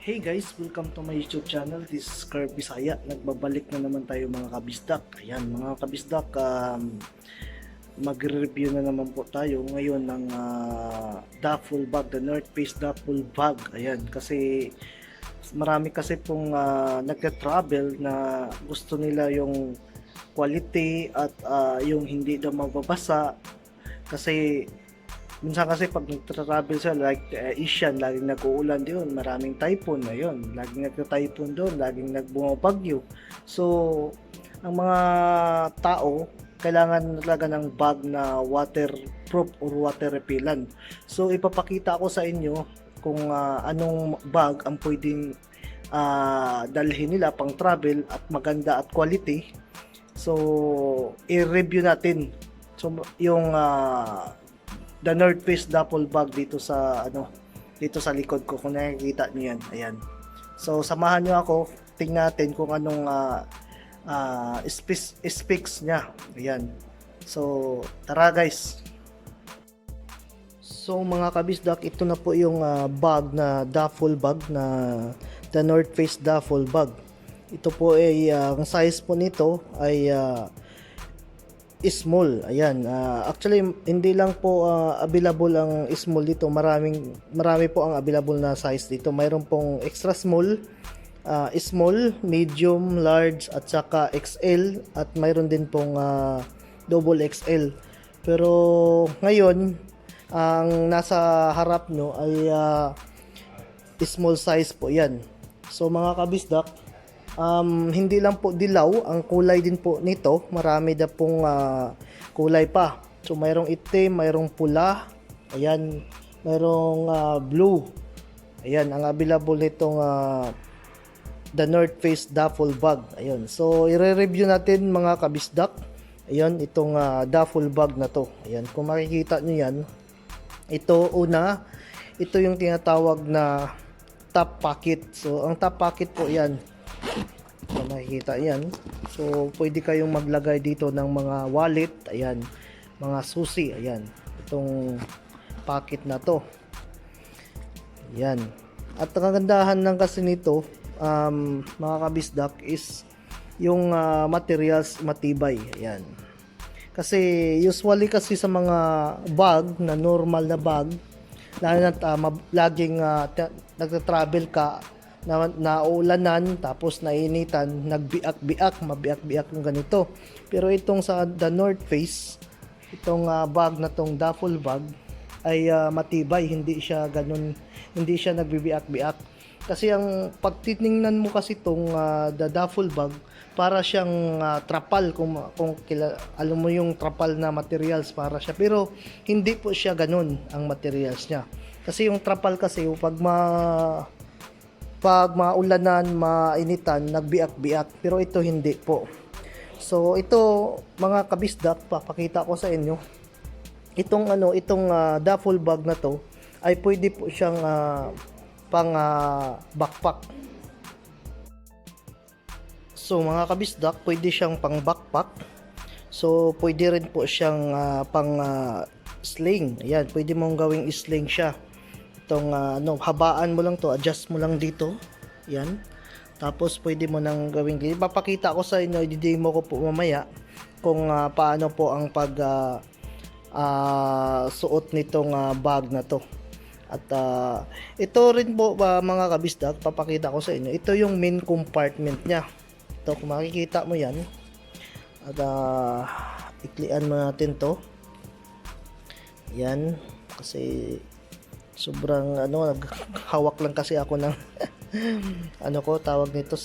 Hey guys, welcome to my YouTube channel. This is Carl Bisaya. Nagbabalik na naman tayo mga kabisdak. Ayan mga kabisdak, magre-review na naman po tayo ngayon ng duffel bag, the North Face duffel bag. Ayan, kasi marami kasi pong nagka-travel na gusto nila yung quality at yung hindi daw mababasa. Kasi minsan kasi pag nagtra-travel sila like Asian, laging nag-uulan doon, maraming typhoon na yun, laging nagka-typhoon doon, laging nagbumabagyo. So ang mga tao kailangan talaga ng bag na waterproof or water repellent. So ipapakita ko sa inyo kung anong bag ang pwedeng dalhin nila pang travel at maganda at quality. So i-review natin yung the North Face duffel bag dito sa dito sa likod ko, kung nakikita niyo yan. Ayan. So samahan niyo ako, tingnan natin kung anong specs niya. Ayan. So tara guys. So mga kabisdak, ito na po yung bag na duffel bag na the North Face duffel bag. Ito po ay ang size po nito ay small. Ayan, actually hindi lang po available ang small dito, marami po ang available na size dito. Mayroon pong extra small, small, medium, large at saka XL, at mayroon din pong double XL. Pero ngayon ang nasa harap nyo ay small size po yan. So mga kabisdak, hindi lang po dilaw ang kulay din po nito, marami na pong kulay pa. So mayroong itim, mayroong pula, ayan, mayroong blue. Ayan ang available nitong the North Face duffel bag. Ayun, so i-review natin mga kabisdak. Ayun, itong duffel bag na to. Ayan, kung makikita nyo yan, ito ito yung tinatawag na top pocket. So ang top pocket po yan, so, makikita yan. So pwede kayong maglagay dito ng mga wallet, ayan, mga susi, ayan, itong pocket na to. Ayan. At ang kagandahan ng kasi nito, mga kabisdak, is yung materials matibay. Ayan. Kasi usually kasi sa mga bag na normal na bag, lalo na laging nagta-travel ka, naulanan, tapos nainitan, mabiak-biak yung ganito. Pero itong sa the North Face, itong bag na tong duffel bag ay matibay, hindi siya ganun, hindi siya nagbibiak-biak. Kasi ang pagtitingnan mo kasi itong the duffel bag, para siyang trapal, kung alam mo yung trapal na materials, para siya, pero hindi po siya ganun ang materials niya. Kasi yung trapal kasi pag maulanan, mainitan, nagbiak-biak, pero ito hindi po. So ito mga kabisdak, papakita ko sa inyo. Itong duffel bag na to ay pwede po siyang pang backpack. So mga kabisdak, pwede siyang pang backpack. So pwede rin po siyang pang sling. Ayan, pwede mong gawing sling siya. Itong habaan mo lang to, adjust mo lang dito. Yan. Tapos pwede mo nang gawin. Ipapakita ko sa inyo, i-demo ko po mamaya kung paano po ang pag suot nitong bag na to. At ito rin po mga kabisdak, papakita ko sa inyo. Ito yung main compartment niya. Ito, kung makikita mo yan. At iklian mo natin to. Yan. Kasi sobrang naghawak lang kasi ako ng tawag nito,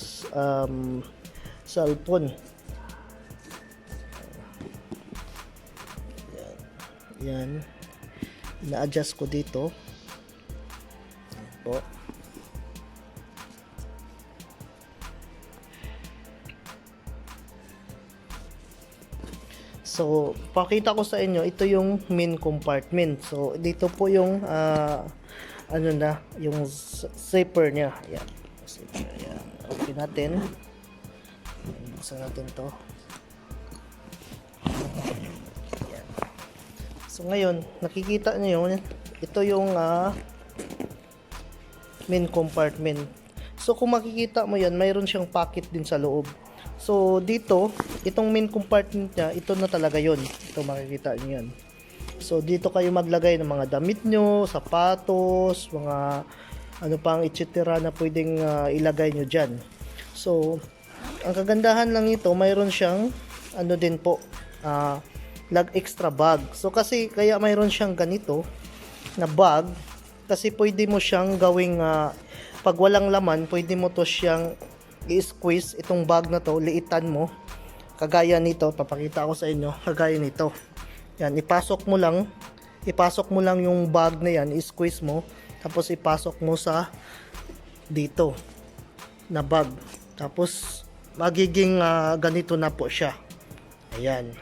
cellphone. Yan. Na-adjust ko dito. Yan po. So, pakita ko sa inyo, ito yung main compartment. So, dito po yung yung zipper niya. Ayan. Ayan. Open natin. Buksan natin to. Ayan. So, ngayon, nakikita niyo yun. Ito yung main compartment. So kung makikita mo yan, mayroon siyang pocket din sa loob. So dito, itong main compartment niya, ito na talaga yon. Ito makikita niyo yan. So dito kayo maglagay ng mga damit nyo, sapatos, mga ano pang etc. na pwedeng ilagay nyo dyan. So ang kagandahan lang ito, mayroon siyang ano din po, extra bag. So kasi kaya mayroon siyang ganito na bag, kasi pwede mo siyang gawing pag walang laman, pwede mo to siyang i-squeeze itong bag na to, liitan mo. Kagaya nito, papakita ko sa inyo, kagaya nito. Yan, ipasok mo lang yung bag na yan, i-squeeze mo, tapos ipasok mo sa dito na bag. Tapos magiging ganito na po siya. Ayan.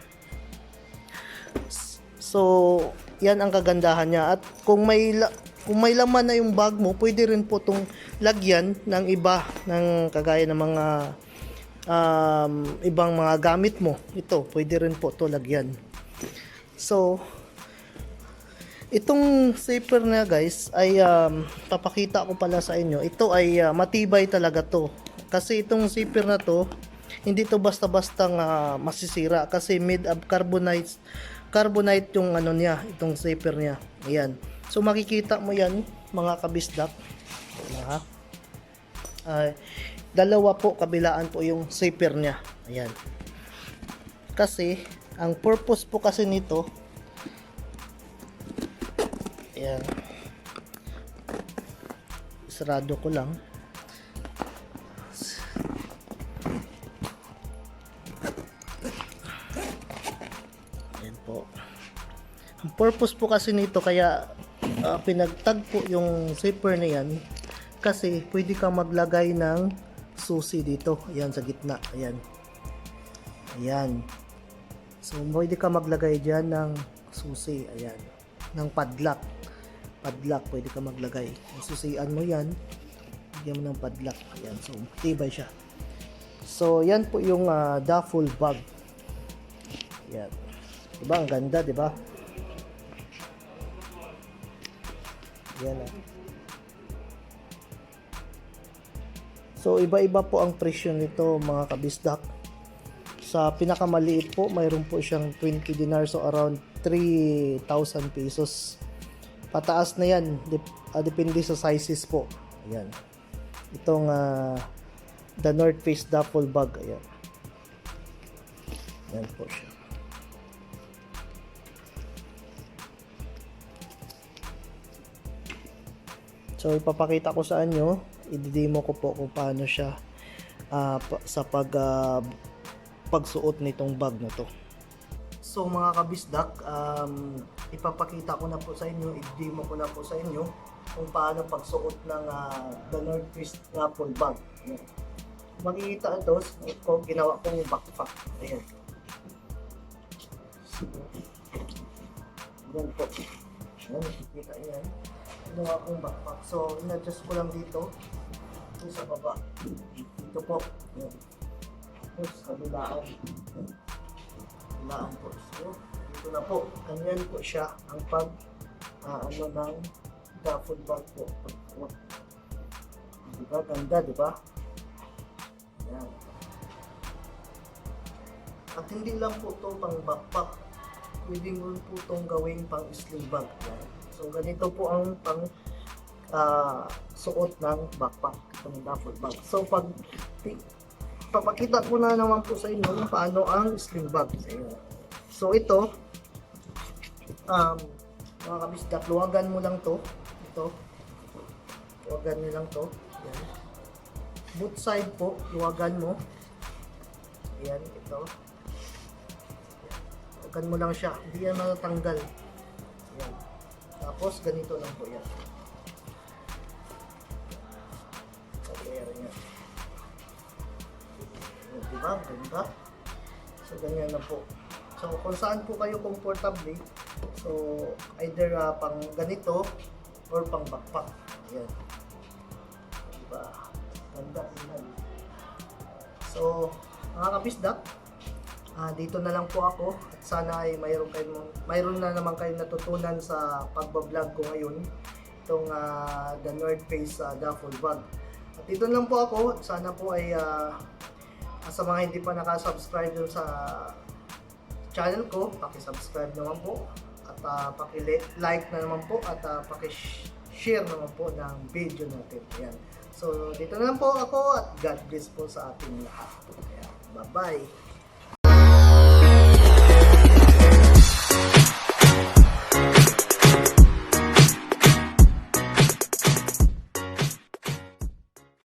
So, yan ang kagandahan niya. At kung may laman na yung bag mo, pwede rin po itong lagyan ng iba, ng kagaya ng mga ibang mga gamit mo. Ito, pwede rin po ito lagyan. So, itong zipper na guys, ay papakita ko pala sa inyo. Ito ay matibay talaga to. Kasi itong zipper na to, hindi to basta-bastang masisira. Kasi made of carbonite yung ano niya, itong zipper niya. Ayan. So makikita mo yan mga kabisdak. Dalawa po kabilaan po yung zipper niya. Ayan. Kasi ang purpose po kasi nito, ayan, sarado ko lang. Ayan po. Ang purpose po kasi nito, kaya pinagtag po yung zipper na yan, kasi pwede kang maglagay ng susi dito. Ayan, sa gitna. Ayan. Ayan. So, pwede ka maglagay dyan ng susi. Ayan. Ng padlock. Padlock, pwede ka maglagay. Susian mo yan. Bigyan mo ng padlock. Ayan. So, tibay siya. So, yan po yung duffel bag. Ayan. Diba? Ang ganda, diba? Yan So iba-iba po ang presyo nito mga kabisdak. Sa pinakamaliit po, mayroon po siyang 20 dinar, so around 3,000 pesos. Pataas na yan, depende sa sizes po. Ayan. Itong The North Face duffel bag. Ayan. Ayan po siya. So ipapakita ko sa inyo, i-demo ko po kung paano siya sa pagsuot nitong bag na to. So mga kabisdak, ipapakita ko na po sa inyo, i-demo ko na po sa inyo kung paano pagsuot ng The North Face duffel bag. Ayan. Makikita ito, ginawa kong backpack. Ayan. Ayan po. Ayan, makikita yan. Ginawa kong backpack. So, in-adjust ko lang dito. Ito sa baba. Dito po. Ayan. Ito sa kabilaan. Kabilaan po. So, dito na po. Ganyan po siya ang ng duffel bag po. Diba? Ganda, diba? Ayan. At hindi lang po ito pang backpack. Pwede mo po itong gawing pang sling bag. Ayan. So, ganito po ang pang suot ng backpack, itong duffel bag. So, papakita ko na naman po sa inyo kung paano ang sling bag. So, ito, mga kabisdak, luwagan mo lang to. Ito, luwagan mo lang to. Ayan. Both side po, luwagan mo. Ayan, ito. Luwagan mo lang siya, hindi yan matatanggal. Ayan. Tapos, ganito lang po yan. Kaya yan. Diba? Ganda. So, ganyan na po. So, kung saan po kayo comfortable, so, either pang ganito or pang backpack. Ayan. Diba? Ganda. So, mga kabisdak, dito na lang po ako at sana ay mayroon na naman kayong natutunan sa pagbablog ko ngayon, itong The North Face duffel bag. At dito lang po ako. Sana po ay sa mga hindi pa nakasubscribe dun sa channel ko, paki-subscribe naman po at paki-like na naman po at paki-share naman po ng video natin. Ayan. So dito na lang po ako at God bless po sa ating lahat. Ayan. Bye-bye.